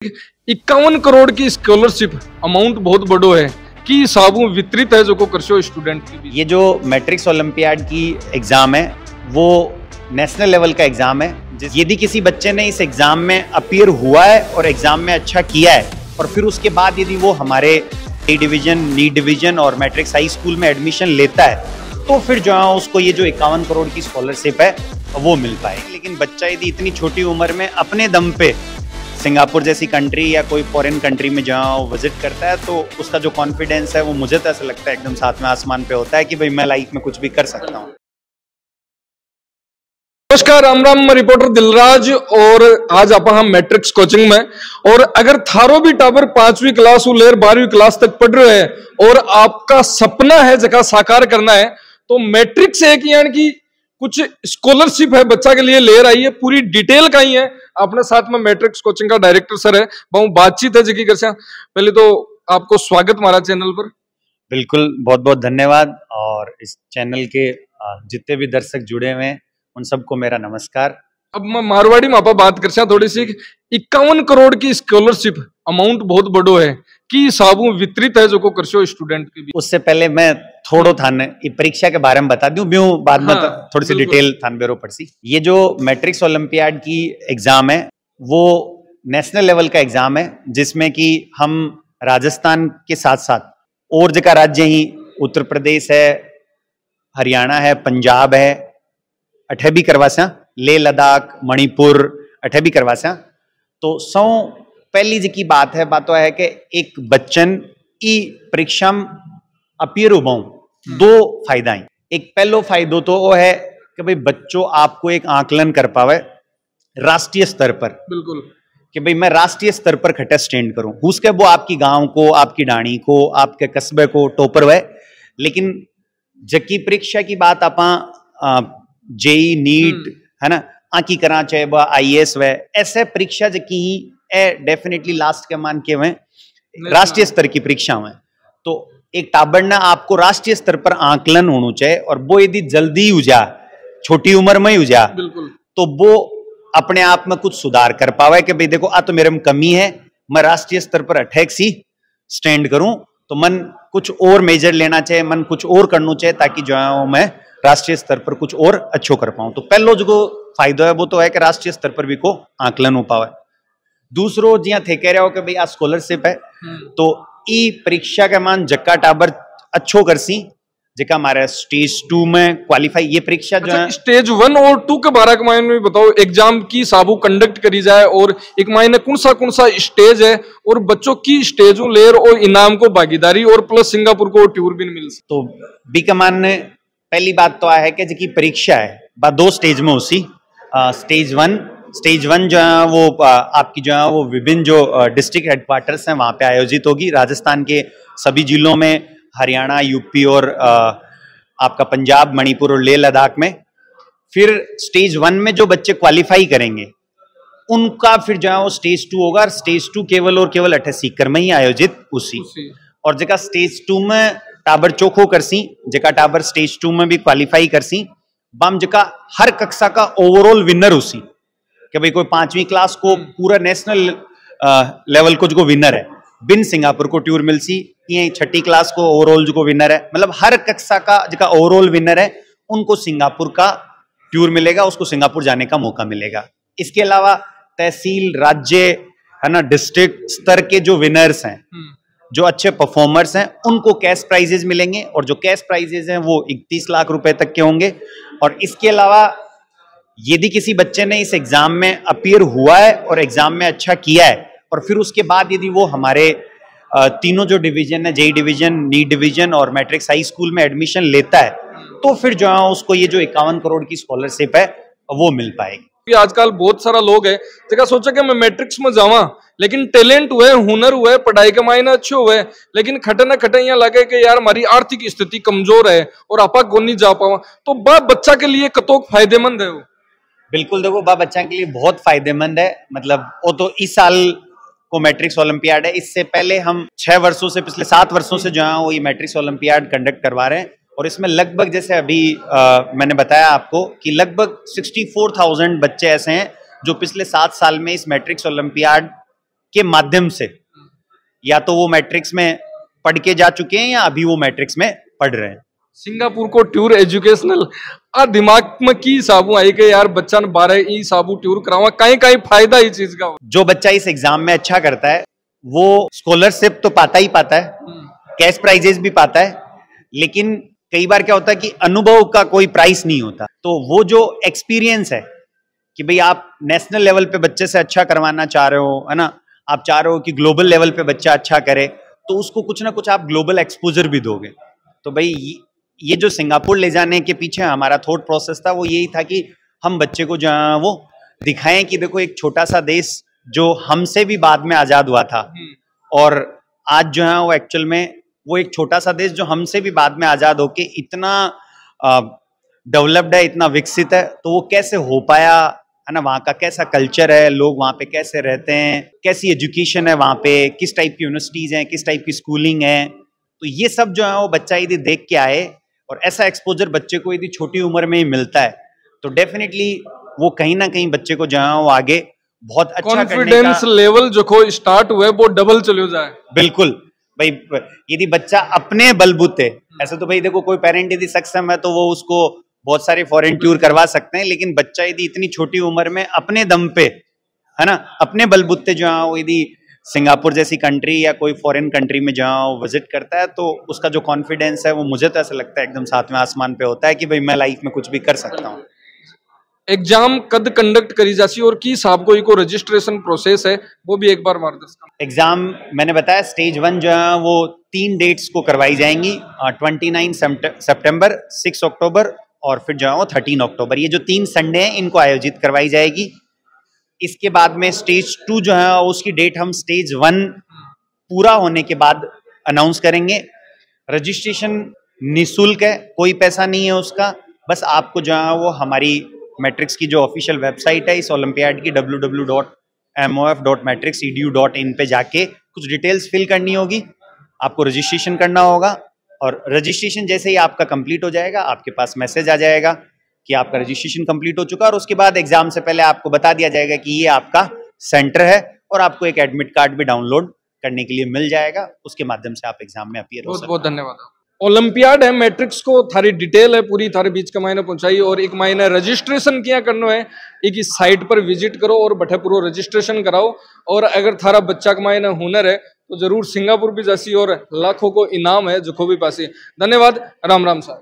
51 करोड़ की scholarship amount बहुत बड़ो है कि हिसाबों वितरित है जो को करशो स्टूडेंट की भी। ये जो मैट्रिक्स ओलंपियाड की एग्जाम है वो नेशनल लेवल का एग्जाम है। यदि किसी बच्चे ने इस एग्जाम में अपीयर हुआ है और एग्जाम में अच्छा किया है और फिर उसके बाद यदि वो हमारे ए डिवीजन, नी डिवीजन और मैट्रिक्स हाई स्कूल में एडमिशन लेता है तो फिर जो है उसको ये जो 51 करोड़ की स्कॉलरशिप है वो मिल पाएगी। लेकिन बच्चा यदि इतनी छोटी उम्र में अपने दम पे सिंगापुर जैसी कंट्री या कोई फॉरेन कंट्री में जहाँ विजिट करता है तो उसका जो कॉन्फिडेंस है वो मुझे तो ऐसा लगता है एकदम सातवें आसमान पे होता है कि भाई मैं लाइफ में कुछ भी कर सकता हूँ। नमस्कार, राम राम, मैं रिपोर्टर दिलराज और आज आप हम मैट्रिक्स कोचिंग में। और अगर थारो भी टाबर 5वीं क्लास लेर 12वीं क्लास तक पढ़ रहे हैं और आपका सपना है जगह साकार करना है तो मैट्रिक्स एक यानी कि कुछ स्कॉलरशिप है बच्चा के लिए लेर आई है, पूरी डिटेल का ही है। अपने साथ में मैट्रिक्स कोचिंग का डायरेक्टर सर है, बहुत बातचीत है जिकी कर से। पहले तो आपको स्वागत हमारा चैनल पर। बिल्कुल, बहुत बहुत धन्यवाद। और इस चैनल के जितने भी दर्शक जुड़े हुए हैं उन सबको मेरा नमस्कार। अब मैं मारवाड़ी में आपा बात कर थोड़ी सी। 51 करोड़ की स्कॉलरशिप अमाउंट बहुत बड़ो है कि हिसाबों वितरित है जो को करशो स्टूडेंट के भी। उससे पहले मैं थोड़ो थाने परीक्षा के बारे में बता दूं, ब्यूं बाद में थोड़ी सी डिटेल थान बेरो पड़सी। ये जो मैट्रिक्स ओलंपियाड की एग्जाम है वो नेशनल लेवल का एग्जाम है जिसमें कि हम राजस्थान के साथ साथ और जगह राज्य ही उत्तर प्रदेश है, हरियाणा है, पंजाब है, अठे भी करवासा, लेह लद्दाख, मणिपुर अठे भी करवासा। तो सौ पहली जी की बात है कि एक बच्चन की परीक्षा में अपीयर उबाऊ दो फायदा है। एक पहलो फायदो तो वो है कि भाई बच्चों आपको एक आकलन कर पावे राष्ट्रीय स्तर पर। बिल्कुल कि भाई मैं राष्ट्रीय स्तर पर खटे स्टैंड करूं, उसके वो आपकी गांव को, आपकी डाणी को, आपके कस्बे को टोपर हुए। लेकिन जबकि परीक्षा की बात आप जेई नीट है ना आकी करा चाहे वह IAS वे ऐसे परीक्षा जबकि ए डेफिनेटली लास्ट के मान के हुए राष्ट्रीय स्तर की परीक्षा में। तो एक टाबर ना आपको राष्ट्रीय स्तर पर आकलन होना चाहिए और वो यदि जल्दी हो जा, छोटी उम्र में ही हो जा, तो वो अपने आप में कुछ सुधार कर पावे कि भाई देखो आ तो मेरे में कमी है, मैं राष्ट्रीय स्तर पर अटैक सी स्टैंड करूं तो मन कुछ और मेजर लेना चाहिए, मन कुछ और करना चाहिए ताकि जो है मैं राष्ट्रीय स्तर पर कुछ और अच्छो कर पाऊं। तो पहलो जो फायदा है वो तो है कि राष्ट्रीय स्तर पर भी को आकलन हो पावे। दूसरो जिया थे कह रहे हो कि भाई आ स्कॉलरशिप है तो ई परीक्षा के मान जक्का टाबर अच्छो कर सी जका हमारे स्टेज 2 में क्वालिफाई ये परीक्षा जो है स्टेज 1 और 2 के बारे में बताओ। एग्जाम की साबु कंडक्ट करी जाए और एक महीने कौन सा स्टेज है और बच्चों की स्टेज लेर और इनाम को भागीदारी और प्लस सिंगापुर को टूर भी मिल सकती। तो बी कमान ने पहली बात तो है कि जी परीक्षा है बा दो स्टेज में उसी स्टेज वन जो है वो आपकी जो है वो विभिन्न जो डिस्ट्रिक्ट हेडक्वार्टर्स हैं वहां पे आयोजित होगी राजस्थान के सभी जिलों में, हरियाणा, यूपी और आपका पंजाब, मणिपुर और लेह लद्दाख में। फिर स्टेज 1 में जो बच्चे क्वालिफाई करेंगे उनका फिर जो है वो स्टेज 2 होगा। स्टेज 2 केवल और केवल 28 सीकर में ही आयोजित उसी। और जगह स्टेज 2 में टाबर चोखो करसी, जगह टाबर स्टेज 2 में भी क्वालिफाई करसी, बम जगह हर कक्षा का ओवरऑल विनर उसी कि भाई कोई 5वीं क्लास को पूरा नेशनल लेवल को जो विनर है बिन सिंगापुर को टूर मिल सी, ये 6ठी क्लास को ओवरऑल जो विनर है, मतलब हर कक्षा का जो ओवरऑल विनर है उनको सिंगापुर का टूर मिलेगा, उसको सिंगापुर जाने का मौका मिलेगा। इसके अलावा तहसील, राज्य है ना, डिस्ट्रिक्ट स्तर के जो विनर्स हैं, जो अच्छे परफॉर्मर्स हैं, उनको कैश प्राइजेस मिलेंगे और जो कैश प्राइजेस हैं वो 31 लाख रुपए तक के होंगे। और इसके अलावा यदि किसी बच्चे ने इस एग्जाम में अपीयर हुआ है और एग्जाम में अच्छा किया है और फिर उसके बाद यदि वो हमारे तीनों जो डिवीजन है, जेई डिवीजन, नी डिवीजन और मैट्रिक्स हाई स्कूल में एडमिशन लेता है तो फिर जो है उसको ये जो 51 करोड़ की स्कॉलरशिप है वो मिल पाएगी। आजकल बहुत सारा लोग है जगह सोचा कि मैं मैट्रिक्स में जावा, लेकिन टैलेंट हुए, हुनर हुए, पढ़ाई के मायने अच्छे हुए, लेकिन खटे ना खटे यहाँ लगे कि यार हमारी आर्थिक स्थिति कमजोर है और आपा को नहीं जा पावा, तो बच्चा के लिए कतोक फायदेमंद है वो। बिल्कुल, देखो बच्चा के लिए बहुत फायदेमंद है। मतलब वो तो इस साल को मैट्रिक्स ओलंपियाड है, इससे पहले हम 6 वर्षों से, पिछले 7 वर्षों से जो है वो ये मैट्रिक्स ओलंपियाड कंडक्ट करवा रहे हैं। और इसमें लगभग जैसे अभी मैंने बताया आपको कि लगभग 64,000 बच्चे ऐसे हैं जो पिछले 7 साल में इस मैट्रिक्स ओलंपियाड के माध्यम से, या तो वो मैट्रिक्स में पढ़ के जा चुके हैं या अभी वो मैट्रिक्स में पढ़ रहे हैं। सिंगापुर को टूर एजुकेशनल आ दिमाग में की साबू आई के यार बच्चा ने 12 ई साबू टूर करावा, कहीं कहीं फायदा इस चीज का। जो बच्चा इस एग्जाम में अच्छा करता है वो स्कॉलरशिप तो पाता ही पाता है, कैश प्राइजेस भी पाता है, लेकिन कई बार क्या होता है कि अनुभव का कोई प्राइस नहीं होता। तो वो जो एक्सपीरियंस है कि भाई आप नेशनल लेवल पे बच्चे से अच्छा करवाना चाह रहे हो, है ना, आप चाह रहे हो कि ग्लोबल लेवल पे बच्चा अच्छा करे, तो उसको कुछ ना कुछ आप ग्लोबल एक्सपोजर भी दोगे। तो भाई ये जो सिंगापुर ले जाने के पीछे हमारा थॉट प्रोसेस था वो यही था कि हम बच्चे को जो है वो दिखाएं कि देखो एक छोटा सा देश जो हमसे भी बाद में आजाद हुआ था, और आज जो है वो एक्चुअल में वो एक छोटा सा देश जो हमसे भी बाद में आजाद होके इतना डेवलप्ड है, इतना विकसित है, तो वो कैसे हो पाया, है ना, वहाँ का कैसा कल्चर है, लोग वहाँ पे कैसे रहते हैं, कैसी एजुकेशन है वहाँ पे, किस टाइप की यूनिवर्सिटीज हैं, किस टाइप की स्कूलिंग है। तो ये सब जो है वो बच्चा यदि देख के आए और ऐसा एक्सपोजर बच्चे को यदि छोटी उम्र में ही मिलता है तो डेफिनेटली वो कहीं ना कहीं बच्चे को जो है वो आगे बहुत अच्छा कॉन्फिडेंस लेवल जो को स्टार्ट हुआ है वो डबल चले जाए। बिल्कुल भाई, यदि बच्चा अपने बलबूते, ऐसे तो भाई देखो कोई पेरेंट यदि सक्षम है तो वो उसको बहुत सारे फॉरेन टूर करवा सकते हैं, लेकिन बच्चा यदि इतनी छोटी उम्र में अपने दम पे, है ना, अपने बलबूते जो है वो यदि सिंगापुर जैसी कंट्री या कोई फॉरेन कंट्री में जहाँ विजिट करता है तो उसका जो कॉन्फिडेंस है वो मुझे तो ऐसा लगता है एकदम सातवें आसमान पे होता है कि भाई मैं लाइफ में कुछ भी कर सकता हूँ। एग्जाम कद कंडक्ट करी जासी और की साहब को रजिस्ट्रेशन प्रोसेस है वो भी एक बार मार्गदर्शन। एग्जाम मैंने बताया स्टेज 1 जो है वो 3 डेट्स को करवाई जाएंगी, 29 सितंबर, 6 अक्टूबर और फिर जो है वो 13 अक्टूबर। ये जो 3 संडे हैं इनको आयोजित करवाई जाएगी। इसके बाद में स्टेज 2 जो है उसकी डेट हम स्टेज 1 पूरा होने के बाद अनाउंस करेंगे। रजिस्ट्रेशन निःशुल्क है, कोई पैसा नहीं है उसका, बस आपको जो है वो हमारी मैट्रिक्स की जो ऑफिशियल वेबसाइट है इस ओलंपियाड की www.mof.matrixedu.in पे जाके कुछ डिटेल्स फिल करनी होगी, आपको रजिस्ट्रेशन करना होगा, और रजिस्ट्रेशन जैसे ही आपका कंप्लीट हो जाएगा आपके पास मैसेज आ जाएगा कि आपका रजिस्ट्रेशन कंप्लीट हो चुका है, और उसके बाद एग्जाम से पहले आपको बता दिया जाएगा कि ये आपका सेंटर है और आपको एक एडमिट कार्ड भी डाउनलोड करने के लिए मिल जाएगा, उसके माध्यम से आप एग्जाम में अपीयर हो सकते हैं। बहुत बहुत धन्यवाद। ओलंपियाड है मैट्रिक्स को थारी डिटेल है पूरी थारे बीच का मायने पहुंचाई, और एक मायने रजिस्ट्रेशन किया करना है एक साइट पर विजिट करो और बठे पूरा रजिस्ट्रेशन कराओ, और अगर थारा बच्चा का मायने हुनर है तो जरूर सिंगापुर भी जासी और लाखों को इनाम है जो भी पासी। धन्यवाद, राम राम साहब।